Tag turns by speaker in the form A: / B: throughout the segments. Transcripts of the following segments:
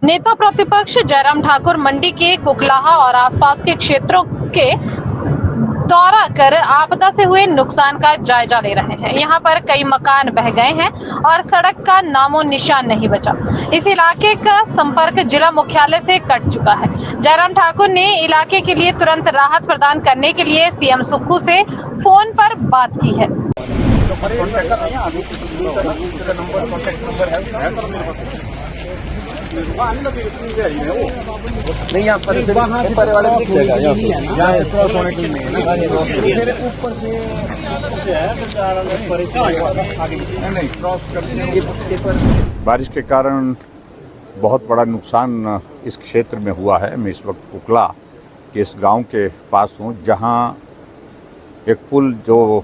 A: नेता प्रतिपक्ष जयराम ठाकुर मंडी के कुकलाहा और आसपास के क्षेत्रों के दौरा कर आपदा से हुए नुकसान का जायजा ले रहे हैं। यहां पर कई मकान बह गए हैं और सड़क का नामो निशान नहीं बचा। इस इलाके का संपर्क जिला मुख्यालय से कट चुका है। जयराम ठाकुर ने इलाके के लिए तुरंत राहत प्रदान करने के लिए सीएम सुक्खू से फोन पर बात की है।
B: नहीं यहाँ पर से ऊपर वाले दिख जाएगा यहाँ से थोड़ा सोने के लिए मेरे ऊपर से नहीं क्रॉस करके।
C: बारिश के कारण बहुत बड़ा नुकसान इस क्षेत्र में हुआ है। मैं इस वक्त कुकला के इस गांव के पास हूं, जहां एक पुल जो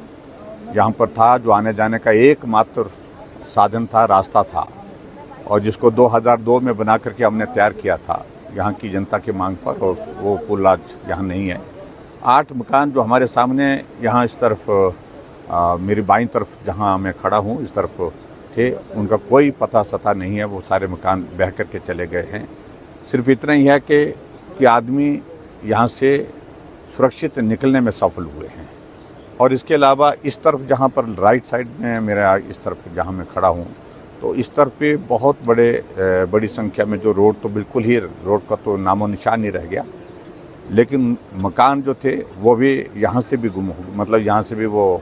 C: यहां पर था, जो आने जाने का एकमात्र साधन था, रास्ता था, और जिसको 2002 में बना करके हमने तैयार किया था यहाँ की जनता की मांग पर, और वो पुल आज यहाँ नहीं है। 8 मकान जो हमारे सामने यहाँ इस तरफ मेरी बाईं तरफ जहाँ मैं खड़ा हूँ इस तरफ थे, उनका कोई पता सता नहीं है। वो सारे मकान बह करके चले गए हैं। सिर्फ इतना ही है कि आदमी यहाँ से सुरक्षित निकलने में सफल हुए हैं। और इसके अलावा इस तरफ जहाँ पर राइट साइड में मेरा इस तरफ जहाँ मैं खड़ा हूँ, तो इस तरफ पे बहुत बड़ी संख्या में जो रोड तो बिल्कुल ही रोड का तो नामो निशान नहीं रह गया, लेकिन मकान जो थे वो भी यहाँ से भी गुम हो, मतलब यहाँ से भी वो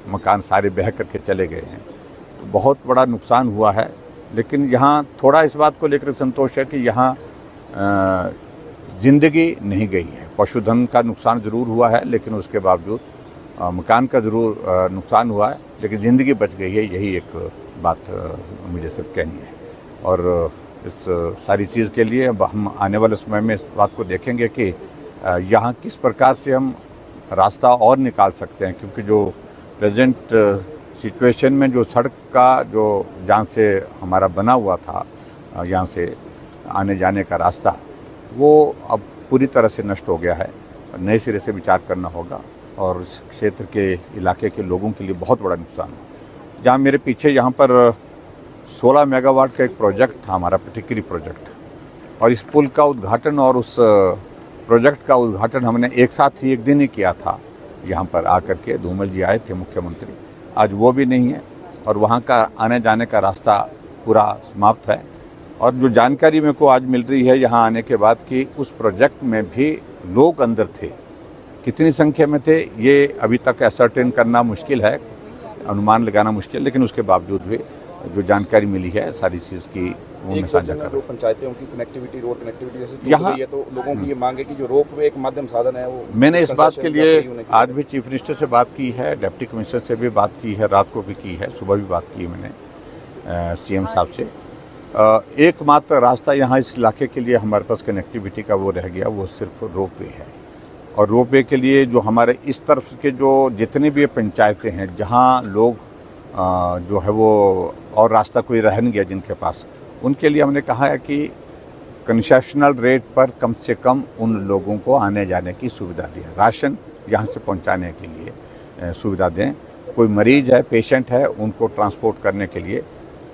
C: मकान सारे बह करके चले गए हैं। तो बहुत बड़ा नुकसान हुआ है। लेकिन यहाँ थोड़ा इस बात को लेकर संतोष है कि यहाँ ज़िंदगी नहीं गई है। पशुधन का नुकसान ज़रूर हुआ है, लेकिन उसके बावजूद मकान का ज़रूर नुकसान हुआ है, लेकिन ज़िंदगी बच गई है। यही एक बात मुझे सिर्फ कहनी है। और इस सारी चीज़ के लिए अब हम आने वाले समय में इस बात को देखेंगे कि यहाँ किस प्रकार से हम रास्ता और निकाल सकते हैं, क्योंकि जो प्रेजेंट सिचुएशन में जो सड़क का जो जहाँ से हमारा बना हुआ था, यहाँ से आने जाने का रास्ता, वो अब पूरी तरह से नष्ट हो गया है। नए सिरे से विचार करना होगा और इस क्षेत्र के इलाके के लोगों के लिए बहुत बड़ा नुकसान है। जहाँ मेरे पीछे यहाँ पर 16 मेगावाट का एक प्रोजेक्ट था, हमारा पर्टिकुलर प्रोजेक्ट, और इस पुल का उद्घाटन और उस प्रोजेक्ट का उद्घाटन हमने एक साथ ही एक दिन ही किया था। यहाँ पर आकर के धूमल जी आए थे, मुख्यमंत्री, आज वो भी नहीं है और वहाँ का आने जाने का रास्ता पूरा समाप्त है। और जो जानकारी मेरे को आज मिल रही है यहाँ आने के बाद कि उस प्रोजेक्ट में भी लोग अंदर थे, कितनी संख्या में थे ये अभी तक असर्टेन करना मुश्किल है, अनुमान लगाना मुश्किल, लेकिन उसके बावजूद भी जो जानकारी मिली है सारी चीज़ की वो मैं साझा कर रहा हूँ।
B: पंचायतें उनकी कनेक्टिविटी, रोड कनेक्टिविटी जैसे
C: यहाँ
B: है, तो लोगों की ये मांग है कि जो रोपवे एक माध्यम साधन है वो
C: मैंने इस बात के लिए आज भी चीफ मिनिस्टर से बात की है, डिप्टी कमिश्नर से भी बात की है, रात को भी की है, सुबह भी बात की मैंने सीएम साहब से। एकमात्र रास्ता यहाँ इस इलाके के लिए हमारे पास कनेक्टिविटी का वो रह गया, वो सिर्फ रोपवे है। और रोपवे के लिए जो हमारे इस तरफ के जो जितनी भी पंचायतें हैं जहाँ लोग जो है वो और रास्ता कोई रह नहीं गया जिनके पास, उनके लिए हमने कहा है कि कंसेशनल रेट पर कम से कम उन लोगों को आने जाने की सुविधा दें, राशन यहाँ से पहुँचाने के लिए सुविधा दें। कोई मरीज है, पेशेंट है, उनको ट्रांसपोर्ट करने के लिए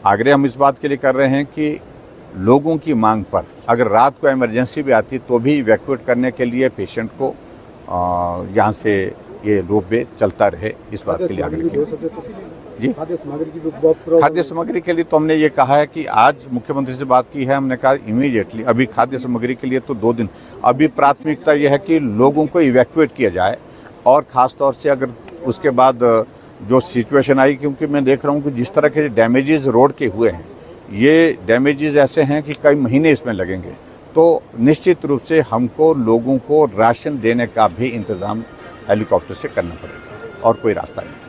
C: आग्रह हम इस बात के लिए कर रहे हैं कि लोगों की मांग पर अगर रात को इमरजेंसी भी आती तो भी इवैक्यूएट करने के लिए पेशेंट को यहाँ से ये रोपवे चलता रहे, इस बात के लिए आग्रह किया। जी, खाद्य सामग्री के लिए तो हमने ये कहा है कि आज मुख्यमंत्री से बात की है, हमने कहा इमीडिएटली अभी खाद्य सामग्री के लिए तो 2 दिन, अभी प्राथमिकता ये है कि लोगों को इवैक्यूएट किया जाए। और ख़ास तौर से अगर उसके बाद जो सिचुएशन आई, क्योंकि मैं देख रहा हूँ कि जिस तरह के डैमेजेस रोड के हुए हैं, ये डैमेजेस ऐसे हैं कि कई महीने इसमें लगेंगे, तो निश्चित रूप से हमको लोगों को राशन देने का भी इंतज़ाम हेलीकॉप्टर से करना पड़ेगा और कोई रास्ता नहीं।